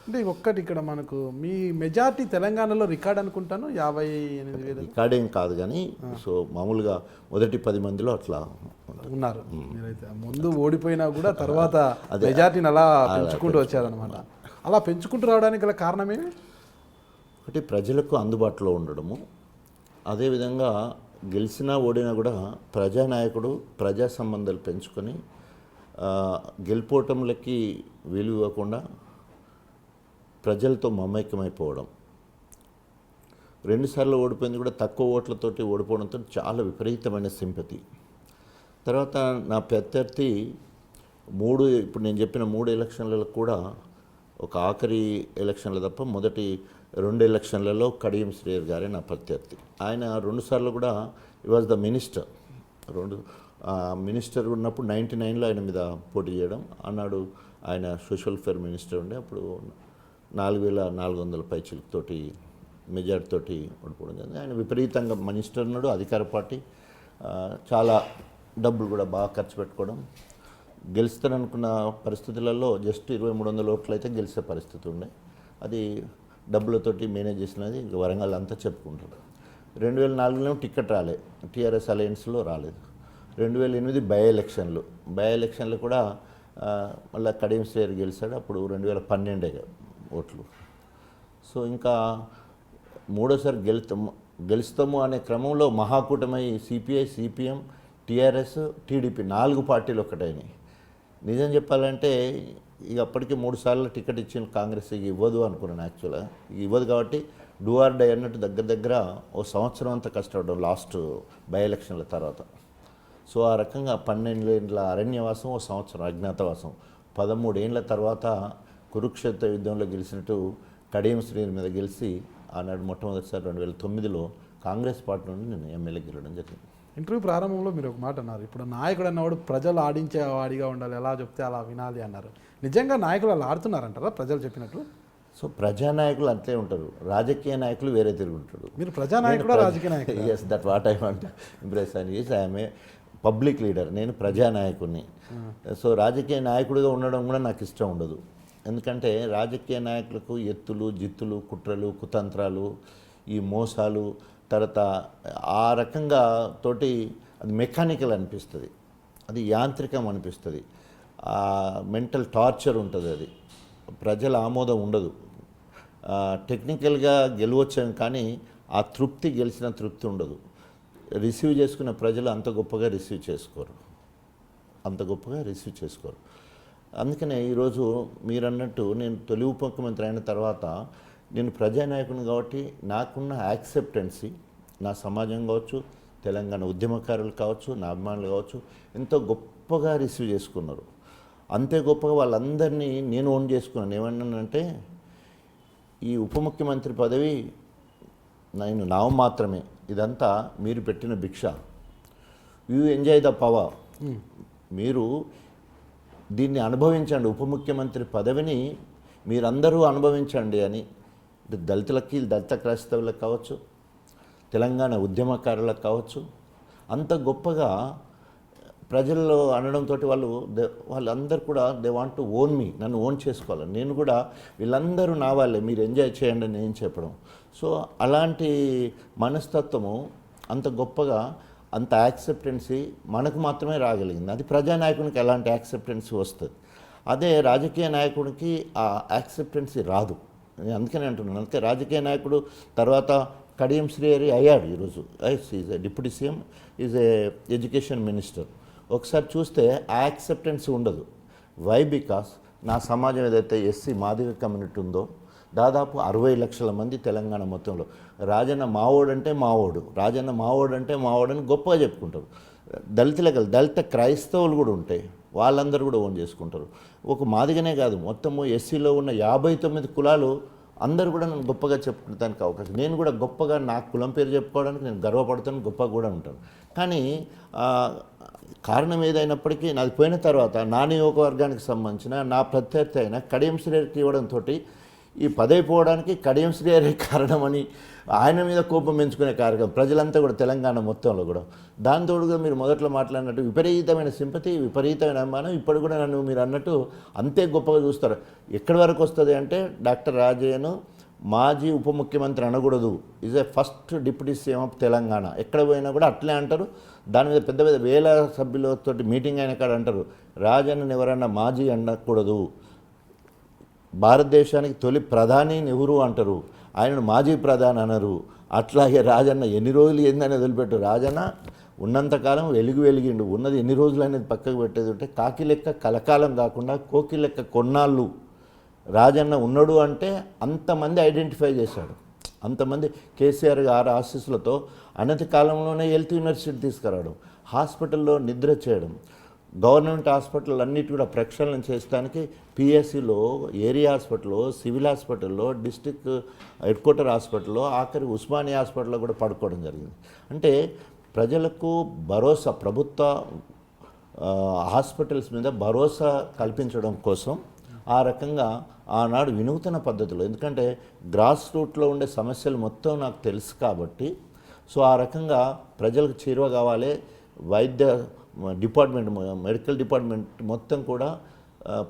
అంటే ఒక్కటి ఇక్కడ మనకు మీ మెజార్టీ తెలంగాణలో రికార్డ్ అనుకుంటాను 58,000 రికార్డేం కాదు కానీ సో మామూలుగా మొదటి 10 మందిలో అట్లా ఉన్నారు. మీరైతే ముందు ఓడిపోయినా కూడా తర్వాత మెజార్టీని అలా పెంచుకుంటూ వచ్చారనమాట. అలా పెంచుకుంటూ రావడానికి గల కారణమేమి? ఒకటి ప్రజలకు అందుబాటులో ఉండడము, అదేవిధంగా గెలిచినా ఓడినా కూడా ప్రజానాయకుడు ప్రజా సంబంధాలు పెంచుకొని గెలుపోవటంలకి విలువ ఇవ్వకుండా ప్రజలతో మమైక్యమైపోవడం. 2 సార్లు ఓడిపోయింది కూడా తక్కువ ఓట్లతోటి ఓడిపోవడంతో చాలా విపరీతమైన సింపతి. తర్వాత నా ప్రత్యర్థి ఇప్పుడు నేను చెప్పిన 3 ఎలక్షన్లలో కూడా ఒక ఆఖరి ఎలక్షన్ల తప్ప మొదటి 2 ఎలక్షన్లలో కడియం శ్రీహరి గారే నా ప్రత్యర్థి. ఆయన 2 సార్లు కూడా ఈ వాజ్ ద మినిస్టర్. మినిస్టర్ ఉన్నప్పుడు 99లో ఆయన మీద పోటీ చేయడం. అన్నాడు ఆయన సోషల్ వెల్ఫేర్ మినిస్టర్ ఉండే. అప్పుడు 4,400 పైచిలతోటి మెజార్టీతోటి ఓడిపోవడం జరిగింది. ఆయన విపరీతంగా మినిస్టర్ ఉన్నాడు, అధికార పార్టీ, చాలా డబ్బులు కూడా బాగా ఖర్చు పెట్టుకోవడం. గెలుస్తాననుకున్న పరిస్థితులలో జస్ట్ 2,300 ఓట్లు అయితే గెలిచే పరిస్థితి ఉండే. అది డబ్బులతోటి మేనేజ్ చేసినది వరంగల్ అంతా చెప్పుకుంటారు. 2004లో టికెట్ రాలేదు, టీఆర్ఎస్ అలయన్స్లో రాలేదు. 2008 బై ఎలక్షన్లు కూడా మళ్ళీ కడియం శ్రీహరి గెలిచాడు. అప్పుడు 2012 ఓట్లు. సో ఇంకా మూడోసారి గెలుస్తాము అనే క్రమంలో మహాకూటమి సిపిఐ, సిపిఎం, టీఆర్ఎస్, టీడీపీ 4 పార్టీలు ఒకటైనాయి. నిజం చెప్పాలంటే ఇక అప్పటికి 3 సార్లు టికెట్ ఇచ్చిన కాంగ్రెస్ ఇక ఇవ్వదు అనుకున్నాను. యాక్చువల్గా ఇక ఇవ్వదు కాబట్టి డూ ఆర్ డై అన్నట్టు దగ్గర ఓ సంవత్సరం అంతా కష్టపడ్డాం లాస్ట్ బై ఎలక్షన్ల తర్వాత. సో ఆ రకంగా 12 ఏళ్ళ అరణ్యవాసం, ఓ సంవత్సరం అజ్ఞాతవాసం, 13 ఏళ్ళ తర్వాత కురుక్షేత్ర యుద్ధంలో గెలిచినట్టు కడియం శ్రీహరి మీద గెలిచి ఆనాడు మొట్టమొదటిసారి 2009లో కాంగ్రెస్ పార్టీ నుండి నేను ఎమ్మెల్యే గెలవడం జరిగింది. ఇంటర్వ్యూ ప్రారంభంలో మీరు ఒక మాట అన్నారు, ఇప్పుడు నాయకుడు అన్నవాడు ప్రజలు ఆడించే వాడిగా ఉండాలి, ఎలా చెప్తే అలా వినాలి అన్నారు. నిజంగా నాయకులు అలా ఆడుతున్నారంటారా ప్రజలు చెప్పినట్లు? సో ప్రజానాయకులు అంతే ఉంటారు, రాజకీయ నాయకులు వేరే తిరుగుంటారు. మీరు ప్రజానాయకుడు, రాజకీయ నాయకుడు? Yes, that what I want impress అని చేసి ఐఎమ్ ఏ పబ్లిక్ లీడర్, నేను ప్రజానాయకుడిని. సో రాజకీయ నాయకుడిగా ఉండడం కూడా నాకు ఇష్టం ఉండదు. ఎందుకంటే రాజకీయ నాయకులకు ఎత్తులు, జిత్తులు, కుట్రలు, కుతంత్రాలు, ఈ మోసాలు, తర్వాత ఆ రకంగా తోటి అది మెకానికల్ అనిపిస్తుంది, అది యాంత్రికం అనిపిస్తుంది, మెంటల్ టార్చర్ ఉంటుంది, అది ప్రజల ఆమోదం ఉండదు. టెక్నికల్గా గెలవచ్చాం కానీ ఆ తృప్తి, గెలిచిన తృప్తి ఉండదు. రిసీవ్ చేసుకున్న ప్రజలు అంత గొప్పగా రిసీవ్ చేసుకోరు. అందుకనే ఈరోజు మీరు అన్నట్టు నేను తొలి ఉప ముఖ్యమంత్రి అయిన తర్వాత నేను ప్రజానాయకుని కాబట్టి నాకున్న యాక్సెప్టెన్సీ, నా సమాజం కావచ్చు, తెలంగాణ ఉద్యమకారులు కావచ్చు, నా అభిమానులు కావచ్చు, ఎంతో గొప్పగా రిసీవ్ చేసుకున్నారు. అంతే గొప్పగా వాళ్ళందరినీ నేను ఓన్ చేసుకున్నాను. ఏమన్నానంటే ఈ ఉప ముఖ్యమంత్రి పదవి నేను నామ మాత్రమే, ఇదంతా మీరు పెట్టిన భిక్ష. యూ ఎంజాయ్ ద పవర్, మీరు దీన్ని అనుభవించండి, ఉప ముఖ్యమంత్రి పదవిని మీరందరూ అనుభవించండి అని. దళితులకి, దళిత క్రైస్తవులకు కావచ్చు, తెలంగాణ ఉద్యమకారులకు కావచ్చు, అంత గొప్పగా ప్రజల్లో అనడంతో వాళ్ళందరూ కూడా దే వాంట్ టు ఓన్ మీ, నన్ను ఓన్ చేసుకోవాలి, నేను కూడా వీళ్ళందరూ నా వాళ్ళే, మీరు ఎంజాయ్ చేయండి అని నేను చెప్పడం. సో అలాంటి మనస్తత్వము అంత గొప్పగా, అంత యాక్సెప్టెన్సీ మనకు మాత్రమే రాగలిగింది. అది ప్రజానాయకునికి ఎలాంటి యాక్సెప్టెన్సీ వస్తుంది, అదే రాజకీయ నాయకుడికి ఆ యాక్సెప్టెన్సీ రాదు. నేను అందుకనే అంటున్నాను. అందుకే రాజకీయ నాయకుడు తర్వాత కడియం శ్రీహరి అయ్యాడు. ఈరోజు is a deputy CM, is a education minister. ఒకసారి చూస్తే ఆ యాక్సెప్టెన్సీ ఉండదు. వై? బికాస్ నా సమాజం ఏదైతే ఎస్సీ మాదిగ కమ్యూనిటీ ఉందో దాదాపు 60 లక్షల మంది తెలంగాణ మొత్తంలో రాజన్న మావోడంటే మావోడు, రాజన్న మావోడంటే మావోడని గొప్పగా చెప్పుకుంటారు. దళిత క్రైస్తవులు కూడా ఉంటాయి, వాళ్ళందరూ కూడా ఓన్ చేసుకుంటారు. ఒక మాదిగనే కాదు, మొత్తము ఎస్సీలో ఉన్న 59 కులాలు అందరూ కూడా నన్ను గొప్పగా చెప్పుకోవడానికి అవకాశం. నేను కూడా గొప్పగా నా కులం పేరు చెప్పుకోవడానికి నేను గర్వపడతాను, గొప్పగా కూడా ఉంటాను. కానీ కారణం ఏదైనప్పటికీ నాది పోయిన తర్వాత నా నియోజకవర్గానికి సంబంధించిన నా ప్రత్యర్థి అయిన కడియం శ్రీహరికి ఇవ్వడంతో ఈ పదవి పోవడానికి కడియం శ్రీహరి కారణమని ఆయన మీద కోపం పెంచుకునే కార్యక్రమం ప్రజలంతా కూడా తెలంగాణ మొత్తంలో కూడా. దాంతోడుగా మీరు మొదట్లో మాట్లాడినట్టు విపరీతమైన సింపతి, విపరీతమైన అభిమానం ఇప్పుడు కూడా నన్ను మీరు అన్నట్టు అంతే గొప్పగా చూస్తారు. ఎక్కడి వరకు వస్తుంది అంటే డాక్టర్ రాజయ్యను మాజీ ఉప ముఖ్యమంత్రి అనకూడదు, is a first deputy CM of Telangana. ఎక్కడ పోయినా కూడా అట్లే అంటారు. దాని మీద పెద్ద పెద్ద వేల సభ్యులతో మీటింగ్ అయిన కాడ అంటారు రాజన్నను ఎవరన్నా మాజీ అనకూడదు, భారతదేశానికి తొలి ప్రధాని నెహ్రూ అంటారు, ఆయనను మాజీ ప్రధాని అనరు. అట్లాగే రాజన్న ఎన్ని రోజులు ఏందని వదిలిపెట్టు. రాజన్న ఉన్నంతకాలం వెలిగిండు. ఉన్నది ఎన్ని రోజులు అనేది పక్కకు పెట్టేది ఉంటే కాకి లెక్క కలకాలం కాకుండా కోకి లెక్క కొన్నాళ్ళు రాజన్న ఉన్నాడు అంటే అంతమంది ఐడెంటిఫై చేశాడు. అంతమంది కేసీఆర్ గారి ఆశీస్సులతో అనతి కాలంలోనే హెల్త్ యూనివర్సిటీ తీసుకురావడం, హాస్పిటల్లో నిద్ర చేయడం, గవర్నమెంట్ హాస్పిటల్ అన్నిటి కూడా ప్రక్షాళన చేయడానికి పిఎస్సిలో, ఏరియా హాస్పిటల్లో, సివిల్ హాస్పిటల్లో, డిస్టిక్ హెడ్ క్వార్టర్ హాస్పిటల్లో, ఆఖరి ఉస్మానియా హాస్పిటల్లో కూడా పడుకోవడం జరిగింది. అంటే ప్రజలకు భరోసా, ప్రభుత్వ హాస్పిటల్స్ మీద భరోసా కల్పించడం కోసం ఆ రకంగా ఆనాడు వినూతన పద్ధతిలో, ఎందుకంటే గ్రాస్ రూట్లో ఉండే సమస్యలు మొత్తం నాకు తెలుసు కాబట్టి, సో ఆ రకంగా ప్రజలకు చేరువ కావాలి. వైద్య డిపార్ట్మెంట్, మెడికల్ డిపార్ట్మెంట్ మొత్తం కూడా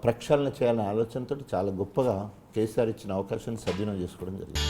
ప్రక్షాళన చేయాలనే ఆలోచనతో చాలా గొప్పగా కేసీఆర్ ఇచ్చిన అవకాశాన్ని సద్వినియోగం చేసుకోవడం జరిగింది.